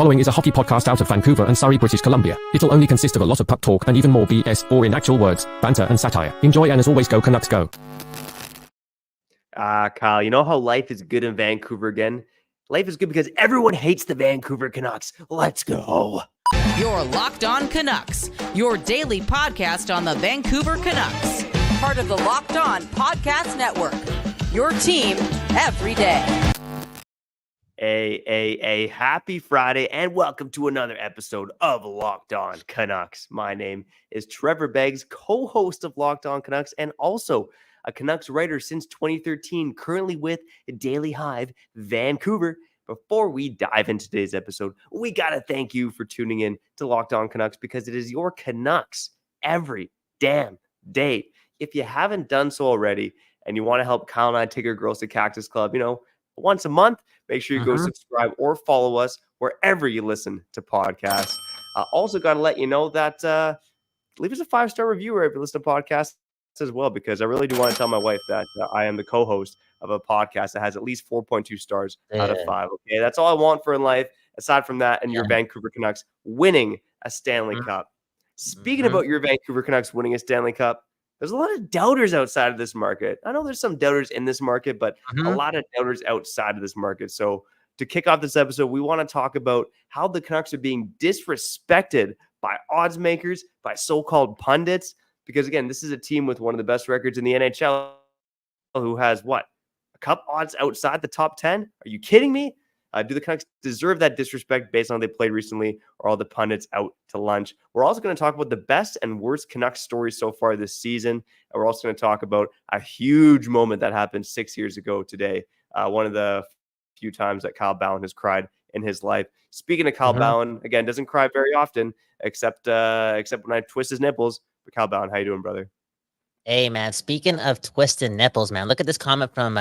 following is a hockey podcast out of Vancouver and Surrey, British Columbia. It'll only consist of a lot of puck talk and even more BS, or in actual words, banter and satire. Enjoy, and as always, go Canucks go. Kyle, you know how life is good in Vancouver again? Life is good because everyone hates the Vancouver Canucks. Let's go. You're Locked On Canucks, your daily podcast on the Vancouver Canucks. Part of the Locked On Podcast Network, your team every day. A happy Friday and welcome to another episode of Locked On Canucks. My name is Trevor Beggs, co-host of Locked On Canucks and also a Canucks writer since 2013, currently with Daily Hive Vancouver. Before we dive into today's episode, we got to thank you for tuning in to Locked On Canucks because it is your Canucks every damn day. If you haven't done so already and you want to help Kyle and I take our girls to Cactus Club, once a month, make sure you go subscribe or follow us wherever you listen to podcasts. Also got to let you know that leave us a 5-star review wherever you listen to podcasts as well, because I really do want to tell my wife that I am the co-host of a podcast that has at least 4.2 stars out of 5. Okay, that's all I want for in life. Aside from that, and your Vancouver Canucks winning a Stanley Cup. Speaking about your Vancouver Canucks winning a Stanley Cup, there's a lot of doubters outside of this market. I know there's some doubters in this market, but a lot of doubters outside of this market. So to kick off this episode, we want to talk about how the Canucks are being disrespected by odds makers, by so-called pundits. Because again, this is a team with one of the best records in the NHL who has a cup odds outside the top 10? Are you kidding me? Do the Canucks deserve that disrespect based on how they played recently, or all the pundits out to lunch? We're also going to talk about the best and worst Canucks stories so far this season. And we're also going to talk about a huge moment that happened 6 years ago today. One of the few times that Kyle Bowen has cried in his life. Speaking of Kyle Bowen, again, doesn't cry very often, except when I twist his nipples. But Kyle Bowen, how you doing, brother? Hey, man. Speaking of twisting nipples, man, look at this comment from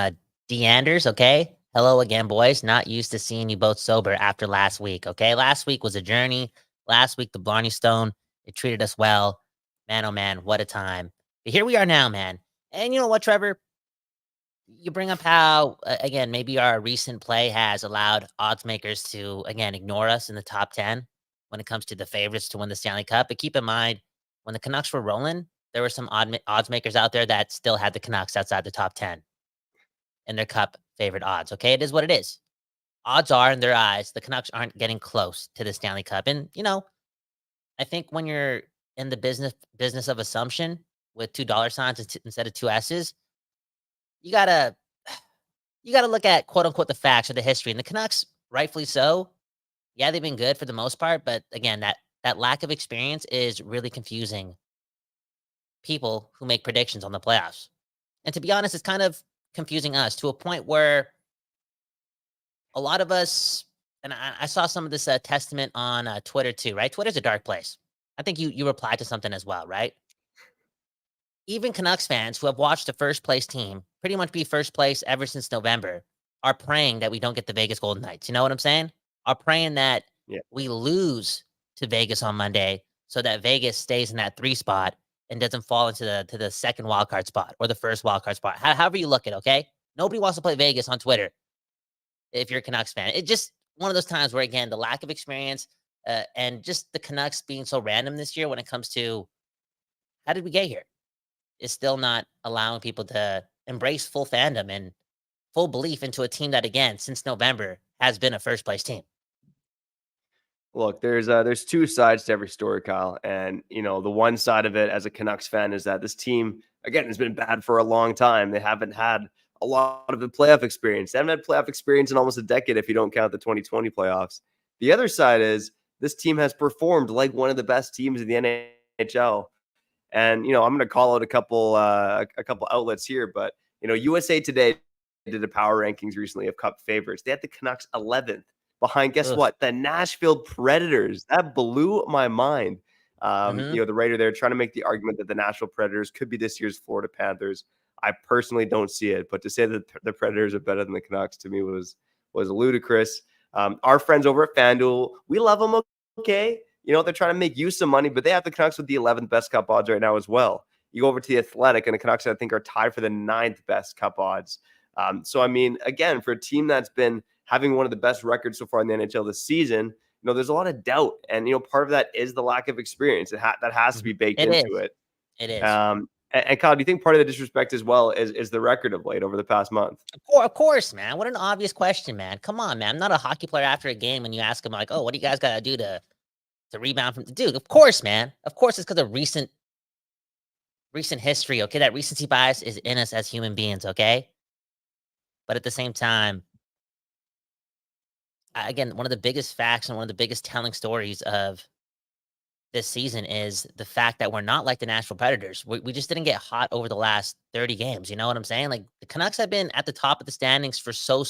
Deanders, okay? Hello again, boys. Not used to seeing you both sober after last week, okay? Last week was a journey. Last week, the Blarney Stone, it treated us well. Man, oh, man, what a time. But here we are now, man. And you know what, Trevor? You bring up how, again, maybe our recent play has allowed odds makers to, again, ignore us in the top 10 when it comes to the favorites to win the Stanley Cup. But keep in mind, when the Canucks were rolling, there were some odds makers out there that still had the Canucks outside the top 10 in their cup favorite odds. Okay, it is what it is. Odds are, in their eyes, the Canucks aren't getting close to the Stanley Cup. And, I think when you're in the business of assumption with $2 signs instead of 2 S's, you gotta look at quote unquote the facts or the history. And the Canucks, rightfully so, yeah, they've been good for the most part, but again, that lack of experience is really confusing people who make predictions on the playoffs. And to be honest, it's kind of confusing us to a point where a lot of us, and I saw some of this testament on Twitter too, right? Twitter's a dark place. I think you replied to something as well, right? Even Canucks fans who have watched the first place team pretty much be first place ever since November are praying that we don't get the Vegas Golden Knights. You know what I'm saying? Are praying that we lose to Vegas on Monday so that Vegas stays in that 3 spot and doesn't fall into the second wildcard spot or the first wildcard spot. However you look at it, okay? Nobody wants to play Vegas on Twitter if you're a Canucks fan. It's just one of those times where, again, the lack of experience and just the Canucks being so random this year when it comes to how did we get here is still not allowing people to embrace full fandom and full belief into a team that, again, since November has been a first-place team. Look, there's 2 sides to every story, Kyle. And, the one side of it as a Canucks fan is that this team, again, has been bad for a long time. They haven't had a lot of the playoff experience. They haven't had playoff experience in almost a decade if you don't count the 2020 playoffs. The other side is this team has performed like one of the best teams in the NHL. And, I'm going to call out a couple outlets here, but, USA Today did a power rankings recently of Cup favorites. They had the Canucks 11th. Behind, guess what? The Nashville Predators. That blew my mind. The writer there trying to make the argument that the Nashville Predators could be this year's Florida Panthers. I personally don't see it, but to say that the Predators are better than the Canucks to me was ludicrous. Our friends over at FanDuel, we love them. Okay, they're trying to make you some money, but they have the Canucks with the 11th best cup odds right now as well. You go over to the Athletic, and the Canucks I think are tied for the 9th best cup odds. So I mean, again, for a team that's been having one of the best records so far in the NHL this season, there's a lot of doubt. And, part of that is the lack of experience. That has to be baked into it. It is. And Kyle, do you think part of the disrespect as well is the record of late over the past month? Of course, man. What an obvious question, man. Come on, man. I'm not a hockey player after a game when you ask them like, oh, what do you guys got to do to rebound from the dude? Of course, man. Of course, it's because of recent history. Okay, that recency bias is in us as human beings. Okay, but at the same time, again, one of the biggest facts and one of the biggest telling stories of this season is the fact that we're not like the Nashville Predators. We just didn't get hot over the last 30 games. You know what I'm saying? Like the Canucks have been at the top of the standings for so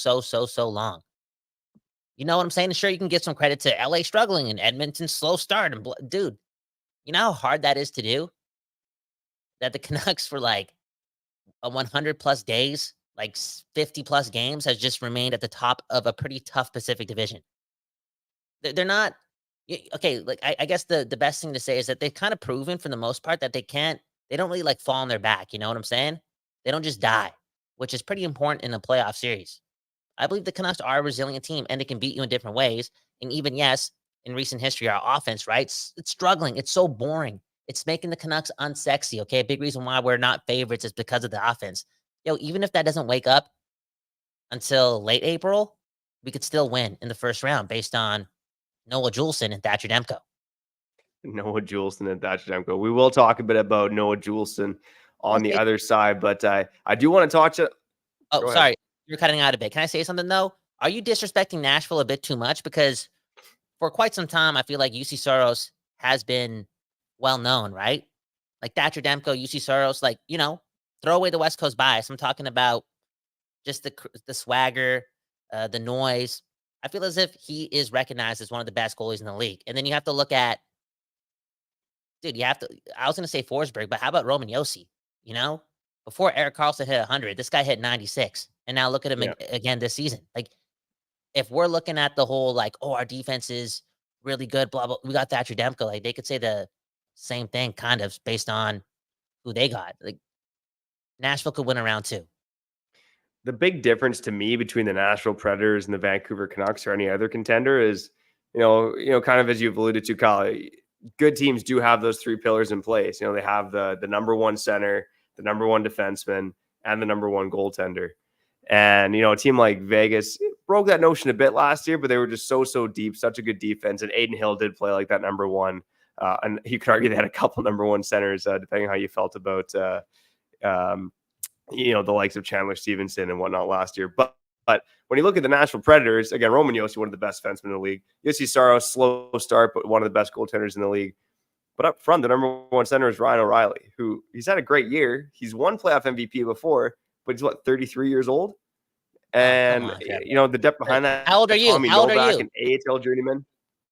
long. You know what I'm saying? And sure, you can give some credit to LA struggling and Edmonton's slow start. And dude, you know how hard that is to do? That the Canucks for like a 100 plus days, like 50 plus games, has just remained at the top of a pretty tough Pacific Division. They're not. Okay, like I guess the best thing to say is that they've kind of proven for the most part that they don't really like fall on their back. You know what I'm saying? They don't just die, which is pretty important in a playoff series. I believe the Canucks are a resilient team and they can beat you in different ways. And even, yes, in recent history, our offense, right? It's struggling. It's so boring. It's making the Canucks unsexy. Okay. A big reason why we're not favorites is because of the offense. Even if that doesn't wake up until late April, we could still win in the first round based on Noah Juulsen and Thatcher Demko. Noah Juulsen and Thatcher Demko. We will talk a bit about Noah Juulsen on the other side, but I do want to talk to. Oh, sorry. You're cutting out a bit. Can I say something, though? Are you disrespecting Nashville a bit too much? Because for quite some time, I feel like UC Soros has been well known, right? Like Thatcher Demko, UC Soros, like, throw away the West Coast bias. I'm talking about just the swagger, the noise. I feel as if he is recognized as one of the best goalies in the league. And then you have to look at, dude, I was going to say Forsberg, but how about Roman Josi? Before Erik Karlsson hit 100, this guy hit 96. And now look at him again this season. Like, if we're looking at the whole, like, oh, our defense is really good, blah, blah, we got Thatcher Demko. Like, they could say the same thing, kind of, based on who they got. Like, Nashville could win a round two. The big difference to me between the Nashville Predators and the Vancouver Canucks or any other contender is, kind of as you've alluded to, Kyle, good teams do have those three pillars in place. They have the number one center, the number one defenseman, and the number one goaltender. And, a team like Vegas broke that notion a bit last year, but they were just so deep, such a good defense. And Aiden Hill did play like that number one. And you could argue they had a couple number one centers, depending on how you felt about, the likes of Chandler Stevenson and whatnot last year. But when you look at the Nashville Predators, again, Roman Josi, one of the best defensemen in the league. Josi Saros, slow start, but one of the best goaltenders in the league. But up front, the number one center is Ryan O'Reilly, who he's had a great year. He's won playoff MVP before, but he's 33 years old? And, the depth behind that. How old are you? How old are you? An AHL journeyman.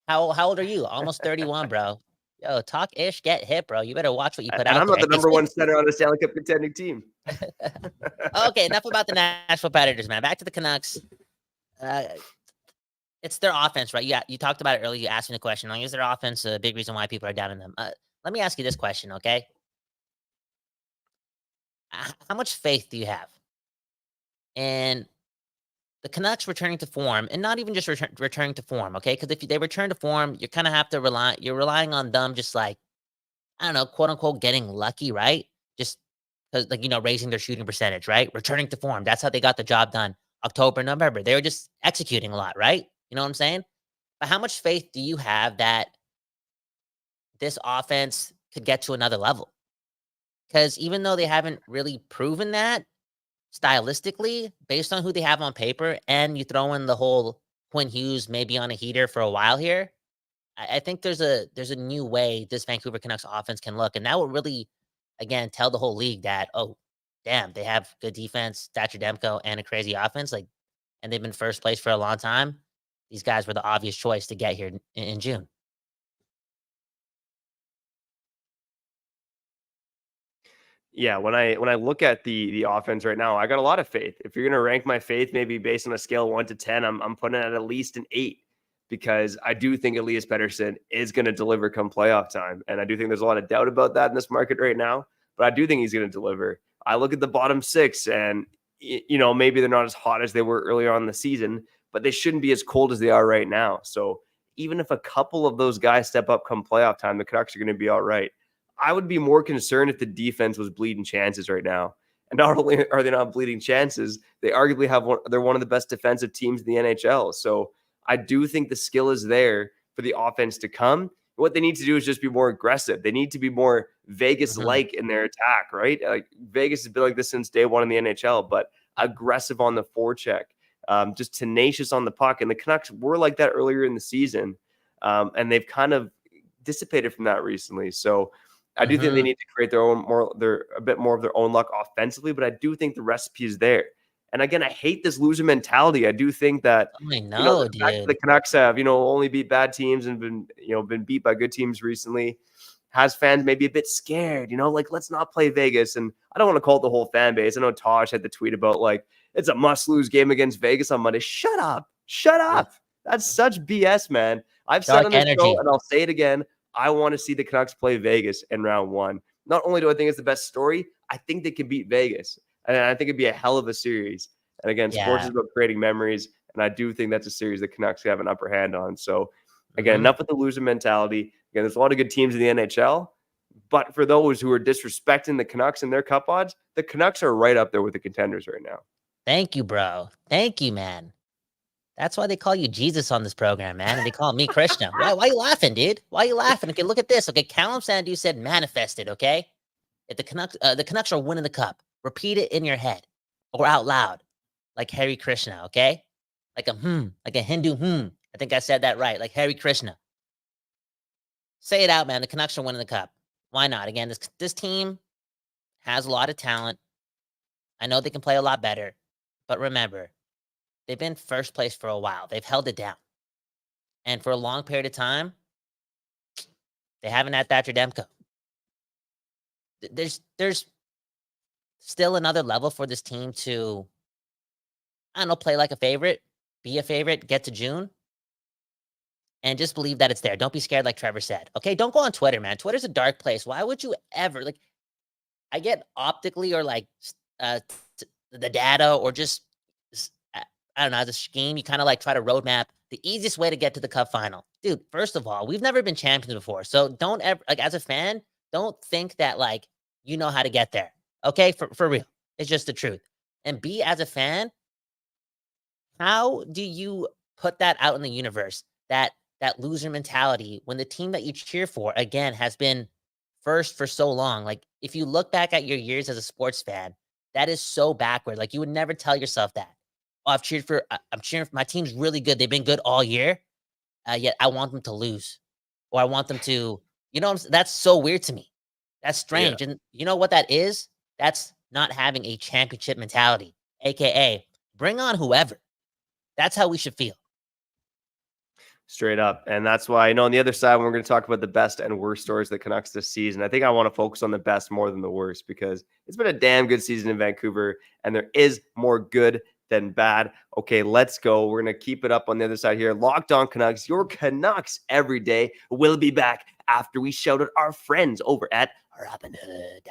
How old are you? Almost 31, bro. Yo, talk ish, get hit, bro. You better watch what you put out. And I'm not the number one center on a Stanley Cup contending team. Okay, enough about the Nashville Predators, man. Back to the Canucks. It's their offense, right? You talked about it earlier. You asked me the question. Like, is their offense a big reason why people are down on them? Let me ask you this question, okay? How much faith do you have in the Canucks returning to form, and not even just returning to form, okay? Because if they return to form, you kind of have to you're relying on them just like, I don't know, quote unquote, getting lucky, right? Just because, like, raising their shooting percentage, right? Returning to form. That's how they got the job done. October, November. They were just executing a lot, right? You know what I'm saying? But how much faith do you have that this offense could get to another level? Because even though they haven't really proven that, stylistically, based on who they have on paper, and you throw in the whole Quinn Hughes maybe on a heater for a while here, I think there's a new way this Vancouver Canucks offense can look, and that will really, again, tell the whole league that, oh, damn, they have good defense, Thatcher Demko, and a crazy offense, and they've been first place for a long time. These guys were the obvious choice to get here in June. Yeah, when I look at the offense right now, I got a lot of faith. If you're going to rank my faith, maybe based on a scale of 1 to 10, I'm putting it at least an 8, because I do think Elias Pettersson is going to deliver come playoff time. And I do think there's a lot of doubt about that in this market right now, but I do think he's going to deliver. I look at the bottom 6 and, maybe they're not as hot as they were earlier on in the season, but they shouldn't be as cold as they are right now. So even if a couple of those guys step up come playoff time, the Canucks are going to be all right. I would be more concerned if the defense was bleeding chances right now. And not only are they not bleeding chances, they arguably they're one of the best defensive teams in the NHL. So I do think the skill is there for the offense to come. What they need to do is just be more aggressive. They need to be more Vegas-like in their attack, right? Like Vegas has been like this since day one in the NHL, but aggressive on the forecheck, just tenacious on the puck. And the Canucks were like that earlier in the season, and they've kind of dissipated from that recently. So I do think they need to create a bit more of their own luck offensively, but I do think the recipe is there. And again, I hate this loser mentality. I do think that I know, the fact that the Canucks have, only beat bad teams and been beat by good teams recently has fans maybe a bit scared, like let's not play Vegas. And I don't want to call it the whole fan base. I know Tosh had the tweet about like, it's a must-lose game against Vegas on Monday. Shut up. Yeah. That's such BS, man. I've said on this energy. show, and I'll say it again, I want to see the Canucks play Vegas in round one. Not only do I think it's the best story, I think they can beat Vegas. And I think it'd be a hell of a series. And again, sports is about creating memories. And I do think that's a series the Canucks have an upper hand on. So again, enough with the loser mentality. Again, there's a lot of good teams in the NHL. But for those who are disrespecting the Canucks and their cup odds, the Canucks are right up there with the contenders right now. Thank you, bro. Thank you, man. That's why they call you Jesus on this program, man. And they call me Krishna. Why you laughing, dude? Why you laughing? Okay, look at this. Okay, Callum Sandu said manifested, okay? If the Canucks are winning the cup, repeat it in your head or out loud, like Hare Krishna, okay? Like a Hindu I think I said that right, like Hare Krishna. Say it out, man. The Canucks are winning the cup. Why not? Again, this team has a lot of talent. I know they can play a lot better, but remember, they've been first place for a while. They've held it down. And for a long period of time, they haven't had Thatcher Demko. There's still another level for this team to, I don't know, play like a favorite, be a favorite, get to June, and just believe that it's there. Don't be scared like Trevor said. Okay, don't go on Twitter, man. Twitter's a dark place. Why would you ever, like, I get optically or like the data or just, I don't know, as a scheme, you kind of like try to roadmap the easiest way to get to the cup final. Dude, first of all, we've never been champions before. So don't ever, like, as a fan, don't think that like you know how to get there. Okay, for real. It's just the truth. And B, as a fan, how do you put that out in the universe, that loser mentality, when the team that you cheer for, again, has been first for so long? Like, if you look back at your years as a sports fan, that is so backward. Like, you would never tell yourself that. Oh, I'm cheering for my team's really good. They've been good all year. Yet I want them to lose, or I want them to, that's so weird to me. That's strange. Yeah. And you know what that is? That's not having a championship mentality, AKA bring on whoever. That's how we should feel. Straight up. And that's why, on the other side, we're going to talk about the best and worst stories of the Canucks this season. I think I want to focus on the best more than the worst, because it's been a damn good season in Vancouver, and there is more good than bad. Okay, let's go. We're going to keep it up on the other side here. Locked On Canucks, your Canucks every day. We'll be back after we shout out our friends over at Robinhood.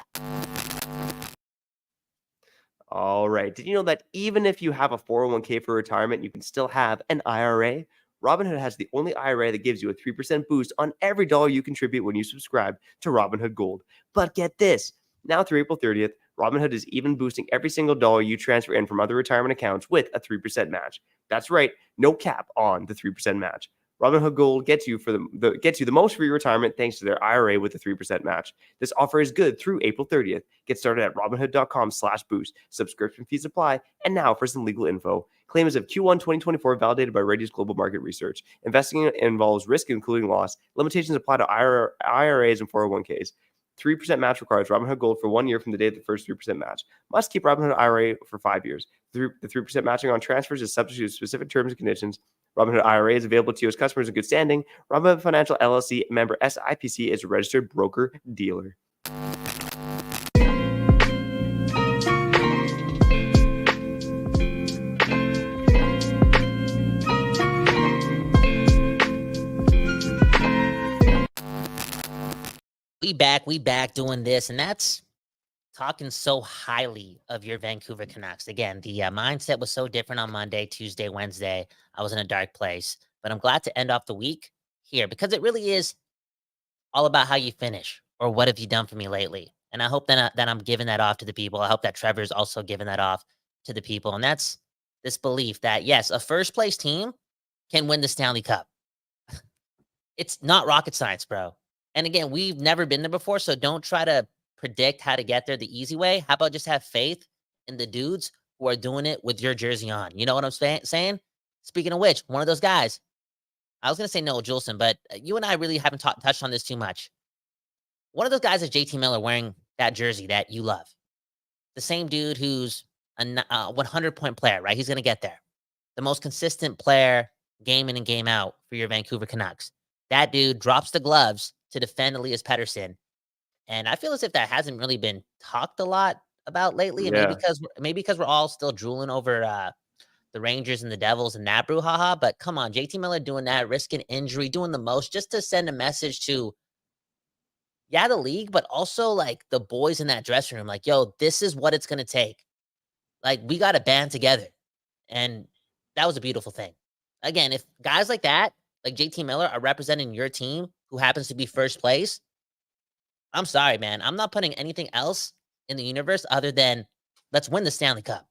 All right. Did you know that even if you have a 401k for retirement, you can still have an IRA? Robinhood has the only IRA that gives you a 3% boost on every dollar you contribute when you subscribe to Robinhood Gold. But get this, now through April 30th, Robinhood is even boosting every single dollar you transfer in from other retirement accounts with a 3% match. That's right, no cap on the 3% match. Robinhood Gold gets you the most for your retirement thanks to their IRA with a 3% match. This offer is good through April 30th. Get started at robinhood.com/boost. Subscription fees apply. And now for some legal info. Claim is of Q1 2024 validated by Radius Global Market Research. Investing involves risk including loss. Limitations apply to IRAs and 401ks. 3% match requires Robinhood Gold for 1 year from the date of the first 3% match. Must keep Robinhood IRA for 5 years. The 3% matching on transfers is subject to specific terms and conditions. Robinhood IRA is available to you as customers in good standing. Robinhood Financial LLC member SIPC is a registered broker dealer. We back doing this, and that's talking so highly of your Vancouver Canucks. Again, the mindset was so different on Monday, Tuesday, Wednesday. I was in a dark place. but I'm glad to end off the week here because it really is all about how you finish or what have you done for me lately. And I hope that I'm giving that off to the people. I hope that Trevor's also giving that off to the people. And that's this belief that, yes, a first place team can win the Stanley Cup. It's not rocket science, bro. And again, we've never been there before, so don't try to predict how to get there the easy way. How about just have faith in the dudes who are doing it with your jersey on? You know what I'm saying? Speaking of which, one of those guys, I was going to say Noah Juleson, but you and I really haven't touched on this too much. One of those guys is JT Miller wearing that jersey that you love. The same dude who's a 100-point player, right? He's going to get there. The most consistent player game in and game out for your Vancouver Canucks. That dude drops the gloves to defend Elias Pettersson. And I feel as if that hasn't really been talked a lot about lately. And Yeah. maybe because we're all still drooling over the Rangers and the Devils and that brouhaha. But come on, JT Miller doing that, risking injury, doing the most just to send a message to, the league, but also like the boys in that dressing room. Like, yo, this is what it's going to take. Like, we got to band together. And that was a beautiful thing. Again, if guys like that, like JT Miller, are representing your team who happens to be first place, I'm sorry, man. I'm not putting anything else in the universe other than let's win the Stanley Cup.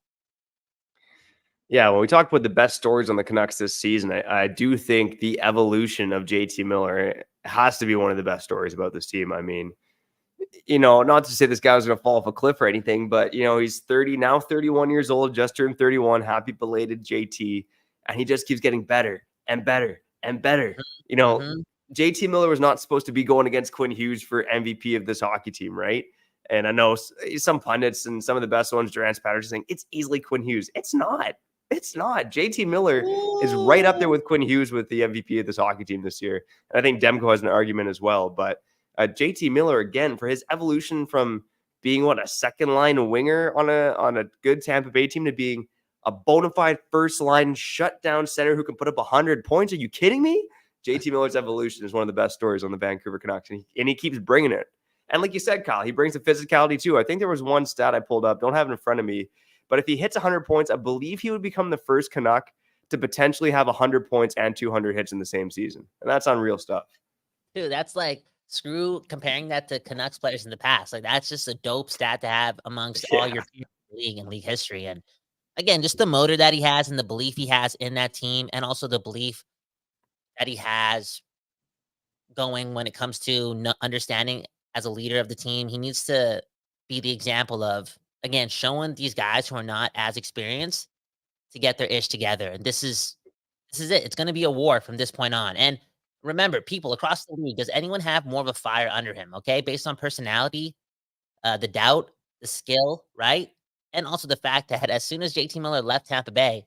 Yeah, when we talk about the best stories on the Canucks this season, I do think the evolution of JT Miller has to be one of the best stories about this team. I mean, not to say this guy was going to fall off a cliff or anything, but, he's 30, now 31 years old, just turned 31. Happy belated JT. And he just keeps getting better and better and better. JT Miller was not supposed to be going against Quinn Hughes for MVP of this hockey team, right? And I know some pundits and some of the best ones, Durant Patterson, saying it's easily Quinn Hughes. It's not. It's not. JT Miller is right up there with Quinn Hughes with the MVP of this hockey team this year. And I think Demko has an argument as well. But JT Miller, again, for his evolution from being a second line winger on a good Tampa Bay team to being a bona fide first line shutdown center who can put up 100 points. Are you kidding me? JT Miller's evolution is one of the best stories on the Vancouver Canucks. And he keeps bringing it. And like you said, Kyle, he brings the physicality too. I think there was one stat I pulled up. Don't have it in front of me. But if he hits 100 points, I believe he would become the first Canuck to potentially have 100 points and 200 hits in the same season. And that's unreal stuff. Dude, that's like, screw comparing that to Canucks players in the past. Like, that's just a dope stat to have amongst all your peers in the league and league history. And again, just the motor that he has and the belief he has in that team, and also the belief that he has going when it comes to understanding as a leader of the team. He needs to be the example of, again, showing these guys who are not as experienced to get their ish together. And this is it. It's going to be a war from this point on. And remember, people across the league, does anyone have more of a fire under him? Okay. Based on personality, the doubt, the skill, right? And also the fact that as soon as JT Miller left Tampa Bay,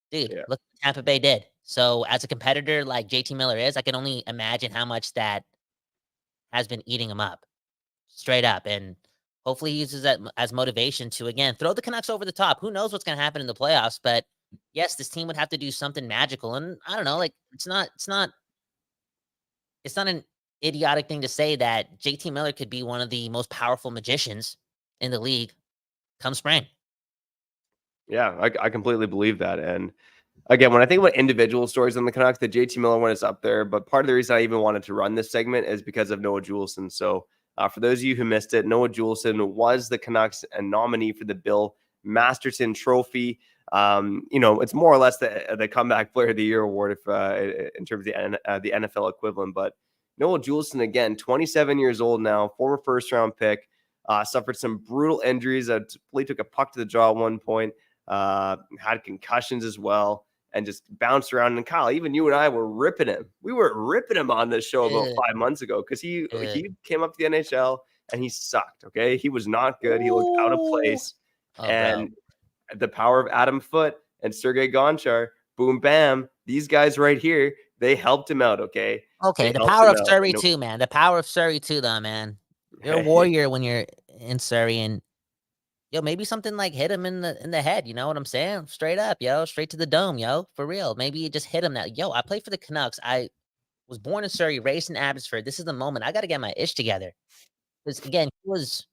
dude, look what Tampa Bay did. So as a competitor like JT Miller is, I can only imagine how much that has been eating him up straight up. And hopefully he uses that as motivation to, again, throw the Canucks over the top. Who knows what's going to happen in the playoffs? But yes, this team would have to do something magical. And I don't know, like it's not an idiotic thing to say that JT Miller could be one of the most powerful magicians in the league come spring. Yeah, I completely believe that. And again, when I think about individual stories on the Canucks, the JT Miller one is up there. But part of the reason I even wanted to run this segment is because of Noah Juleson. So for those of you who missed it, Noah Juleson was the Canucks and nominee for the Bill Masterton Trophy. It's more or less the Comeback Player of the Year award if in terms of the NFL equivalent. But Noah Juleson, again, 27 years old now, former first-round pick, suffered some brutal injuries. He took a puck to the jaw at one point, had concussions as well, and just bounced around. And Kyle, even you and I were ripping him. We were ripping him on this show about 5 months ago because he came up to the NHL and he sucked, okay? He was not good. He looked out of place. And the power of Adam Foote and Sergei Gonchar, boom, bam, these guys right here, they helped him out, okay? Okay, the power of Surrey too, man. The power of Surrey too, though, man. You're a warrior when you're in Surrey, and maybe something like hit him in the head. You know what I'm saying? Straight up, straight to the dome, for real. Maybe you just hit him that. I played for the Canucks. I was born in Surrey, raised in Abbotsford. This is the moment. I got to get my ish together. Because again, he was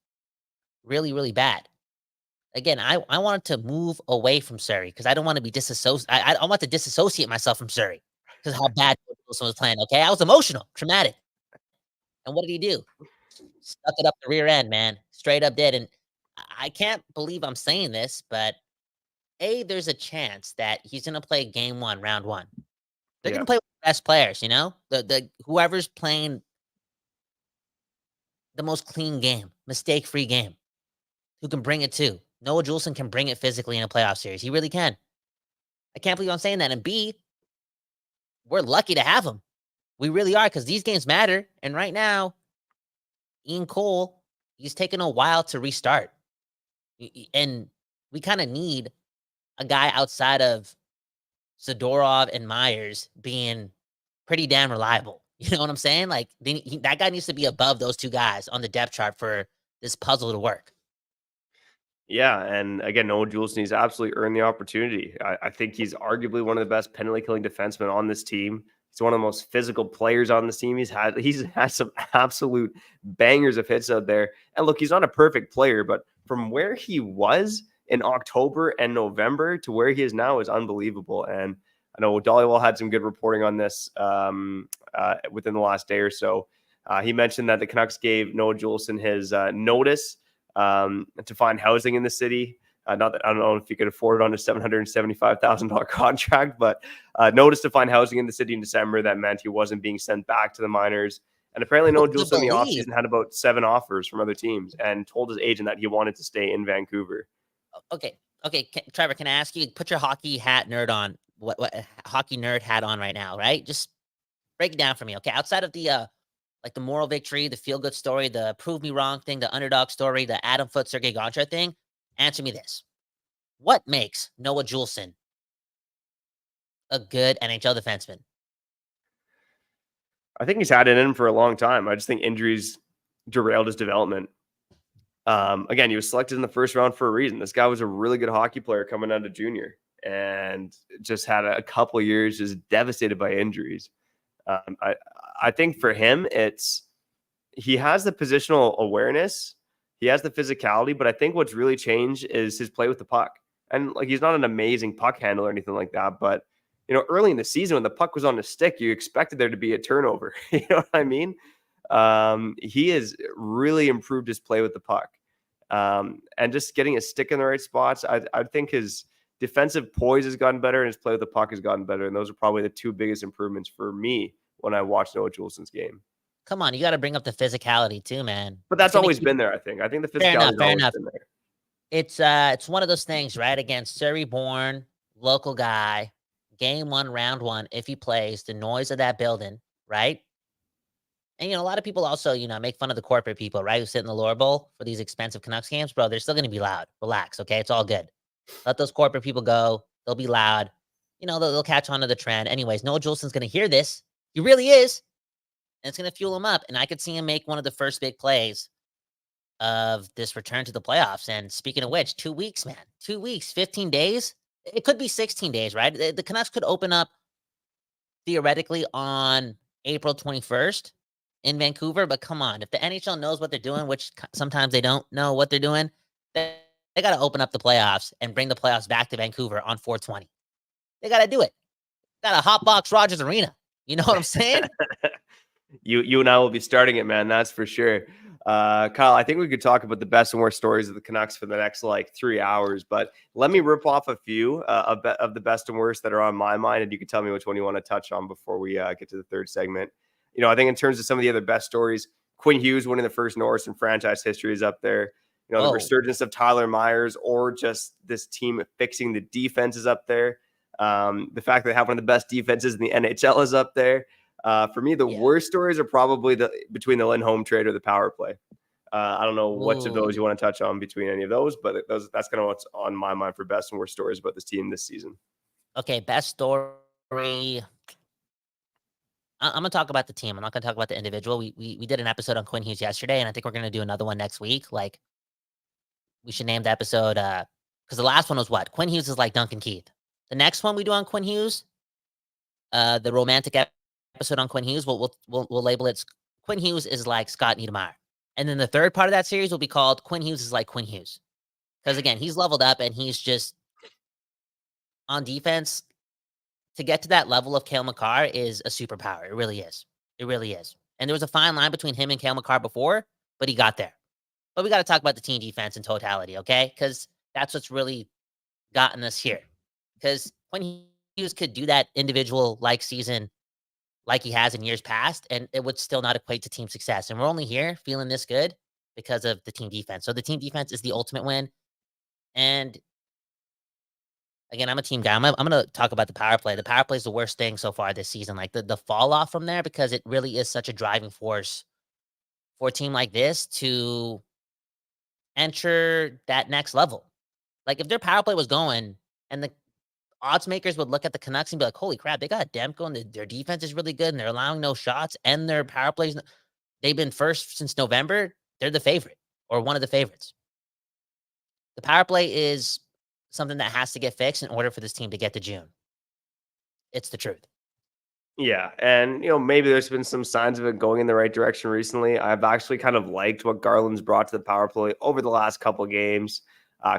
really, really bad. again, I wanted to move away from Surrey because I don't want to be disassociated. I want to disassociate myself from Surrey because how bad Wilson was playing. Okay, I was emotional, traumatic, and what did he do? Stuck it up the rear end, man. Straight up did. And I can't believe I'm saying this, but there's a chance that he's gonna play game one, round one. They're Yeah. gonna play with the best players, you know? The whoever's playing the most clean game, mistake-free game, who can bring it too. Noah Juleson can bring it physically in a playoff series. He really can. I can't believe I'm saying that. And B, we're lucky to have him. We really are, because these games matter. And right now, Ian Cole, he's taken a while to restart. And we kind of need a guy outside of Zadorov and Myers being pretty damn reliable. You know what I'm saying? Like, that guy needs to be above those two guys on the depth chart for this puzzle to work. Yeah, and again, Noah Juleson, he's absolutely earned the opportunity. I think he's arguably one of the best penalty killing defensemen on this team. He's one of the most physical players on this team. He's had some absolute bangers of hits out there. And look, he's not a perfect player, but from where he was in October and November to where he is now is unbelievable. And I know Dollywall had some good reporting on this within the last day or so. He mentioned that the Canucks gave Noah Juleson his notice to find housing in the city. Not that I don't know if he could afford it on a $775,000 contract, but notice to find housing in the city in December. That meant he wasn't being sent back to the minors. And apparently Noah Juleson in the offseason had about 7 offers from other teams and told his agent that he wanted to stay in Vancouver. Okay. Trevor, can I ask you, put your hockey hat nerd on, what hockey nerd hat on right now, right? Just break it down for me. Okay. Outside of the, like the moral victory, the feel good story, the prove me wrong thing, the underdog story, the Adam Foote, Sergei Gonchar thing, answer me this. What makes Noah Juleson a good NHL defenseman? I think he's had it in him for a long time. I just think injuries derailed his development. Again, he was selected in the first round for a reason. This guy was a really good hockey player coming out of junior and just had a couple of years just devastated by injuries. I think for him, he has the positional awareness, he has the physicality, but I think what's really changed is his play with the puck. And like, he's not an amazing puck handler or anything like that, but you know, early in the season when the puck was on the stick, you expected there to be a turnover. You know what I mean? He has really improved his play with the puck, and just getting his stick in the right spots. I think his defensive poise has gotten better and his play with the puck has gotten better. And those are probably the two biggest improvements for me when I watched Noah Juleson's game. Come on, you got to bring up the physicality too, man. But that's always been there, I think. I think the physicality has always been there. It's one of those things, right? Against Surrey-born, local guy, game one, round one, if he plays, the noise of that building, right? And, you know, a lot of people also, you know, make fun of the corporate people, right, who sit in the lower bowl for these expensive Canucks games. Bro, they're still going to be loud. Relax, okay? It's all good. Let those corporate people go. They'll be loud. You know, they'll catch on to the trend. Anyways, Noah Juleson's going to hear this. He really is. And it's going to fuel him up. And I could see him make one of the first big plays of this return to the playoffs. And speaking of which, 2 weeks, man. 2 weeks, 15 days. It could be 16 days, right? The Canucks could open up theoretically on April 21st in Vancouver. But come on, if the NHL knows what they're doing, which sometimes they don't know what they're doing, they got to open up the playoffs and bring the playoffs back to Vancouver on 4/20. They got to do it. Got to hotbox Rogers Arena. You know what I'm saying? You and I will be starting it, man. That's for sure. Kyle, I think we could talk about the best and worst stories of the Canucks for the next 3 hours, but let me rip off a few of the best and worst that are on my mind, and you can tell me which one you want to touch on before we get to the third segment. You know, I think in terms of some of the other best stories, Quinn Hughes winning the first Norris in franchise history is up there. You know, the resurgence of Tyler Myers, or just this team fixing the defense, is up there. The fact that they have one of the best defenses in the NHL is up there. For me, the worst stories are probably between the Lindholm trade or the power play. I don't know which of those you want to touch on between any of those, but that's kind of what's on my mind for best and worst stories about this team this season. Okay, best story. I'm going to talk about the team. I'm not going to talk about the individual. We did an episode on Quinn Hughes yesterday, and I think we're going to do another one next week. Like, we should name the episode, because the last one was what? Quinn Hughes is like Duncan Keith. The next one we do on Quinn Hughes, the romantic episode on Quinn Hughes, we'll label it Quinn Hughes is like Scott Niedermayer. And then the third part of that series will be called Quinn Hughes is like Quinn Hughes. Because again, he's leveled up and he's just on defense. To get to that level of Cale Makar is a superpower. It really is. It really is. And there was a fine line between him and Cale Makar before, but he got there. But we got to talk about the team defense in totality, okay? Because that's what's really gotten us here. Because when Hughes could do that individual-like season like he has in years past, and it would still not equate to team success. And we're only here feeling this good because of the team defense. So the team defense is the ultimate win. And again, I'm a team guy. I'm going to talk about the power play. The power play is the worst thing so far this season. Like the fall off from there, because it really is such a driving force for a team like this to enter that next level. Like if their power play was going and the odds makers would look at the Canucks and be like, holy crap, they got Demko and their defense is really good and they're allowing no shots and their power plays, they've been first since November. They're the favorite or one of the favorites. The power play is something that has to get fixed in order for this team to get to June. It's the truth. Yeah, and maybe there's been some signs of it going in the right direction recently. I've actually kind of liked what Garland's brought to the power play over the last couple of games.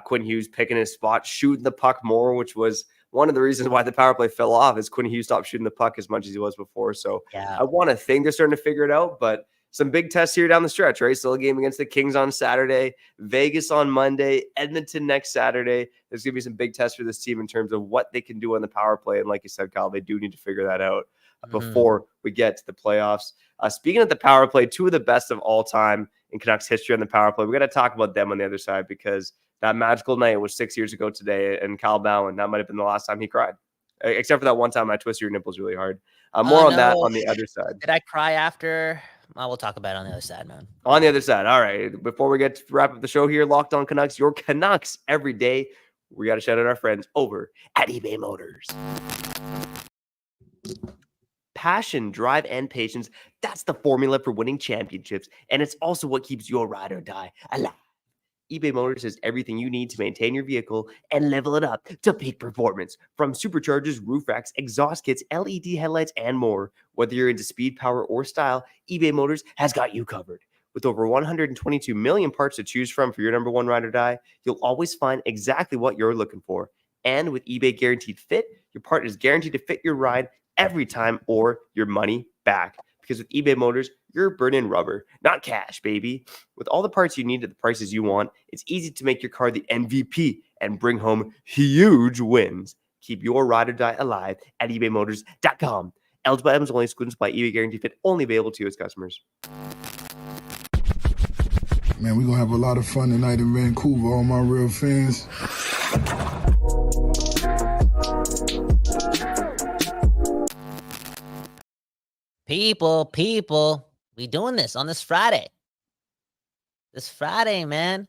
Quinn Hughes picking his spot, shooting the puck more, which was one of the reasons why the power play fell off, is Quinn Hughes stopped shooting the puck as much as he was before. So I want to think they're starting to figure it out, but some big tests here down the stretch, right? Still a game against the Kings on Saturday, Vegas on Monday, Edmonton next Saturday. There's going to be some big tests for this team in terms of what they can do on the power play. And like you said, Kyle, they do need to figure that out before we get to the playoffs. Speaking of the power play, two of the best of all time in Canucks history on the power play. We got to talk about them on the other side, because that magical night was 6 years ago today, and Kyle Bowen, that might have been the last time he cried. Except for that one time I twisted your nipples really hard. More on that on the other side. Did I cry after? Well, we'll talk about it on the other side, man. On the other side. All right. Before we get to wrap up the show here, Locked On Canucks, your Canucks every day. We got to shout out our friends over at eBay Motors. Passion, drive, and patience. That's the formula for winning championships. And it's also what keeps your ride or die alive. eBay Motors has everything you need to maintain your vehicle and level it up to peak performance. From superchargers, roof racks, exhaust kits, LED headlights, and more. Whether you're into speed, power, or style, eBay Motors has got you covered. With over 122 million parts to choose from for your number one ride or die, you'll always find exactly what you're looking for. And with eBay Guaranteed Fit, your part is guaranteed to fit your ride every time or your money back. Because with eBay Motors, you're burning rubber, not cash, baby. With all the parts you need at the prices you want, it's easy to make your car the MVP and bring home huge wins. Keep your ride or die alive at ebaymotors.com. Eligible items only, exclusions by eBay Guaranteed Fit, only available to U.S. customers. Man, we're going to have a lot of fun tonight in Vancouver, all my real fans. People, we doing this on this Friday. This Friday, man.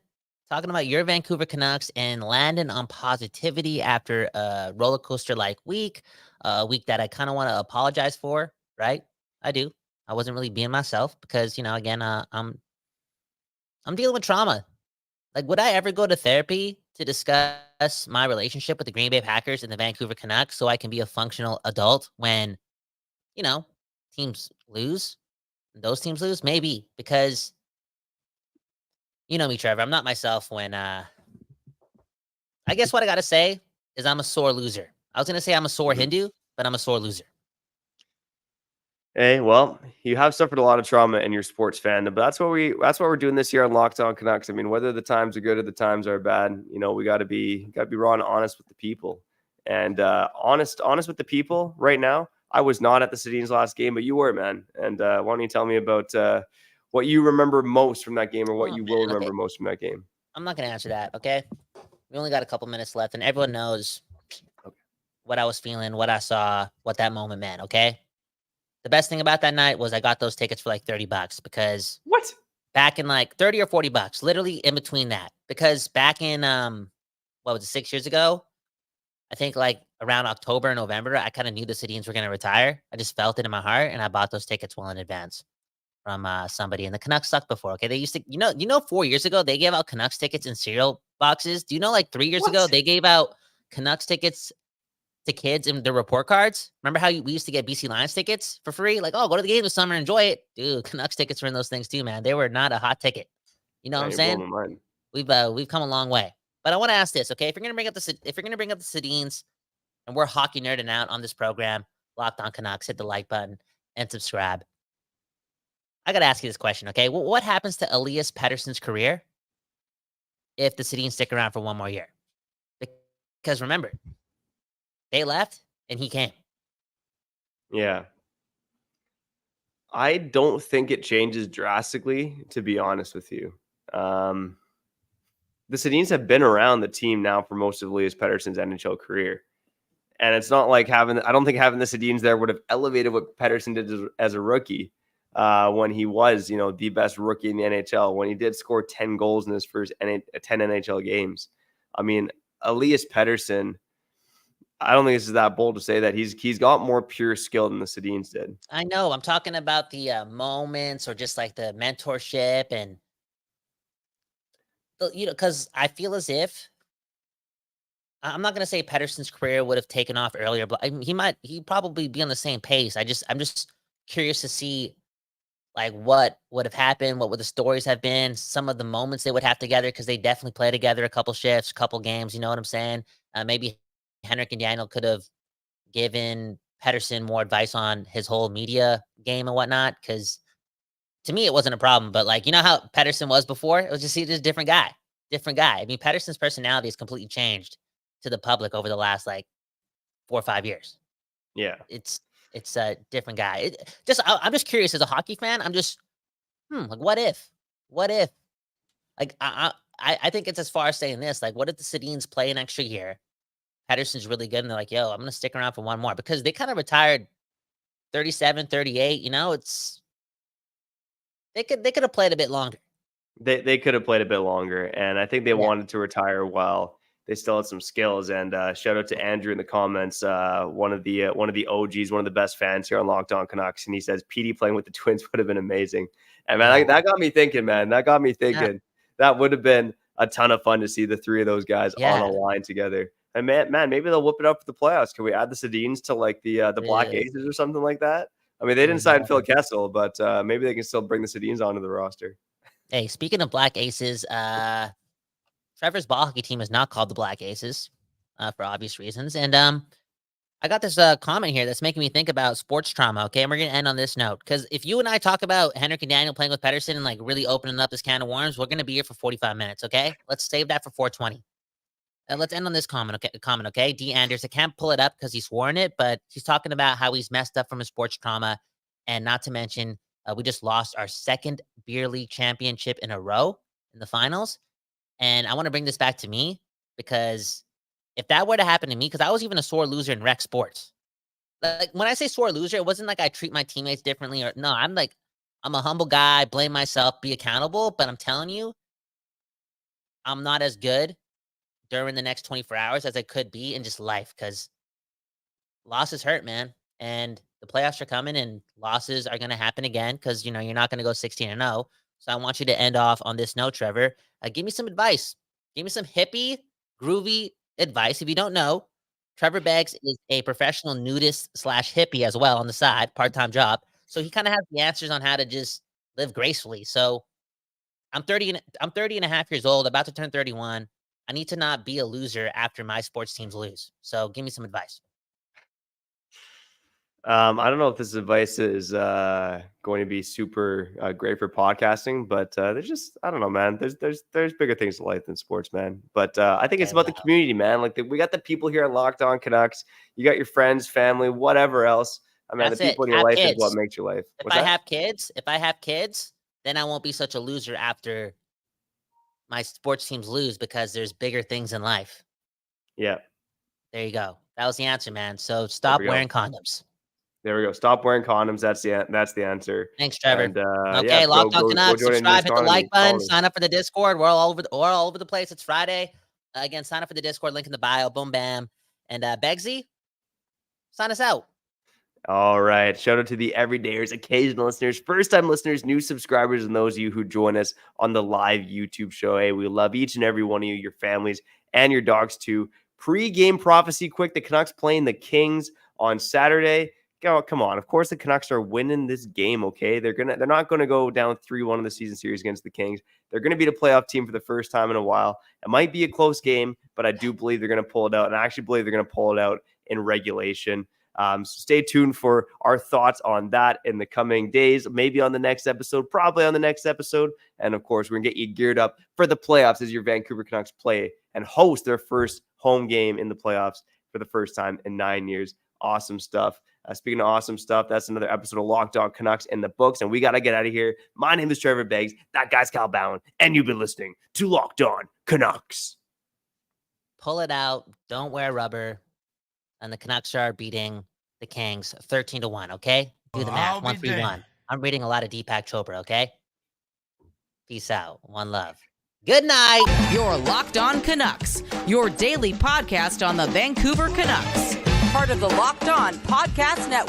Talking about your Vancouver Canucks and landing on positivity after a roller coaster-like week. A week that I kind of want to apologize for, right? I do. I wasn't really being myself because, again, I'm dealing with trauma. Like, would I ever go to therapy to discuss my relationship with the Green Bay Packers and the Vancouver Canucks so I can be a functional adult when, teams lose? Those teams lose? Maybe, because you know me, Trevor. I'm not myself when I guess what I gotta say is I'm a sore loser. I was gonna say I'm a sore Hindu, but I'm a sore loser. Hey, well, you have suffered a lot of trauma in your sports fandom, but that's what we're doing this year on Locked On Canucks. I mean, whether the times are good or the times are bad, we gotta be raw and honest with the people. And honest with the people right now. I was not at the Sedin's last game, but you were, man. And why don't you tell me about what you remember most from that game, or what you will remember most from that game? I'm not going to answer that, okay? We only got a couple minutes left, and everyone knows what I was feeling, what I saw, what that moment meant, okay? The best thing about that night was I got those tickets for like $30 because... What? Back in like 30 or $40, literally in between that. Because back in, 6 years ago? I think like around October, November, I kind of knew the Sedins were going to retire. I just felt it in my heart, and I bought those tickets well in advance from somebody. And the Canucks sucked before. Okay, they used to, 4 years ago they gave out Canucks tickets in cereal boxes. Do you know, like 3 years ago they gave out Canucks tickets to kids in their report cards? Remember how we used to get BC Lions tickets for free? Like, oh, go to the game this summer, enjoy it, dude. Canucks tickets were in those things too, man. They were not a hot ticket. You know what I'm saying? We've come a long way. But I want to ask this, okay? If you're gonna bring up the Sedins, and we're hockey nerding out on this program, Locked On Canucks, hit the like button and subscribe. I gotta ask you this question, okay? What happens to Elias Pettersson's career if the Sedins stick around for one more year? Because remember, they left and he came. Yeah. I don't think it changes drastically, to be honest with you. The Sedins have been around the team now for most of Elias Pettersson's NHL career. And it's not like I don't think having the Sedins there would have elevated what Pettersson did as a rookie when he was, the best rookie in the NHL, when he did score 10 goals in his first 10 NHL games. I mean, Elias Pettersson, I don't think this is that bold to say that he's got more pure skill than the Sedins did. I know. I'm talking about the moments or just like the mentorship and, because I feel as if, I'm not going to say Pettersson's career would have taken off earlier, but he'd probably be on the same pace. I'm just curious to see like what would have happened, what would the stories have been, some of the moments they would have together, because they definitely play together a couple shifts, couple games. You know what I'm saying? Maybe Henrik and Daniel could have given Pettersson more advice on his whole media game and whatnot, because to me it wasn't a problem. But like, you know how Pettersson was before? It was just a different guy. I mean, Pettersson's personality has completely changed to the public over the last like 4 or 5 years. Yeah. It's a different guy. I'm just curious as a hockey fan. I'm just, like, what if, like, I think it's as far as saying this, like, what if the Sedins play an extra year? Pettersson's really good. And they're like, yo, I'm going to stick around for one more, because they kind of retired 37, 38. They could have played a bit longer. They could have played a bit longer. And I think they wanted to retire while they still had some skills. And shout out to Andrew in the comments, one of the OGs, one of the best fans here on Locked On Canucks, and he says PD playing with the Twins would have been amazing. And man, that got me thinking. That would have been a ton of fun to see the three of those guys on a line together. And man, maybe they'll whip it up for the playoffs. Can we add the Sedins to like the Black Aces or something like that? I mean, they didn't sign Phil Kessel, but maybe they can still bring the Sedins onto the roster. Hey, speaking of Black Aces, Trevor's ball hockey team is not called the Black Aces for obvious reasons. And I got this comment here that's making me think about sports trauma, okay? And we're going to end on this note, because if you and I talk about Henrik and Daniel playing with Pettersson and like really opening up this can of worms, we're going to be here for 45 minutes, okay? Let's save that for 420. Let's end on this comment, okay? D. Anders, I can't pull it up because he's sworn it, but he's talking about how he's messed up from his sports trauma, and not to mention we just lost our second beer league championship in a row in the finals. And I want to bring this back to me, because if that were to happen to me, because I was even a sore loser in rec sports. Like when I say sore loser, it wasn't like I treat my teammates differently, or no, I'm a humble guy, blame myself, be accountable. But I'm telling you, I'm not as good during the next 24 hours as I could be in just life, because losses hurt, man. And the playoffs are coming, and losses are going to happen again, because, you're not going to go 16-0. So I want you to end off on this note, Trevor. Give me some advice. Give me some hippie, groovy advice. If you don't know, Trevor Beggs is a professional nudist / hippie as well on the side, part-time job. So he kind of has the answers on how to just live gracefully. So I'm 30 and a half years old, about to turn 31. I need to not be a loser after my sports teams lose. So give me some advice. I don't know if this advice is going to be super great for podcasting, but there's just, I don't know, man. There's bigger things in life than sports, man. But I think it's about the community, man. Like we got the people here on Locked On Canucks. You got your friends, family, whatever else. I mean, the people in your life is what makes your life. If I have kids, then I won't be such a loser after my sports teams lose, because there's bigger things in life. Yeah. There you go. That was the answer, man. So stop wearing condoms. There we go. Stop wearing condoms. That's the answer. Thanks, Trevor. And, okay, Locked On Canucks. Subscribe, hit the like button, sign up for the Discord. We're all over the place. It's Friday. Again, sign up for the Discord. Link in the bio. Boom, bam. And Beggsy, sign us out. All right. Shout out to the everydayers, occasional listeners, first-time listeners, new subscribers, and those of you who join us on the live YouTube show. Hey, we love each and every one of you, your families, and your dogs too. Pre-game prophecy quick. The Canucks playing the Kings on Saturday. come on. Of course, the Canucks are winning this game. Okay, they're not gonna go down 3-1 in the season series against the Kings. They're gonna be the playoff team for the first time in a while. It might be a close game, but I do believe they're gonna pull it out, and I actually believe they're gonna pull it out in regulation. So stay tuned for our thoughts on that in the coming days, maybe on the next episode, probably on the next episode. And of course, we're going to get you geared up for the playoffs as your Vancouver Canucks play and host their first home game in the playoffs for the first time in 9 years. Awesome stuff. Speaking of awesome stuff, that's another episode of Locked On Canucks in the books, and we got to get out of here. My name is Trevor Beggs. That guy's Kyle Bowen, and you've been listening to Locked On Canucks. Pull it out. Don't wear rubber. And the Canucks are beating the Kings 13-1, okay? Do the math. 1-3-1. I'm reading a lot of Deepak Chopra, okay? Peace out. One love. Good night. You're Locked On Canucks, your daily podcast on the Vancouver Canucks. Part of the Locked On Podcast Network.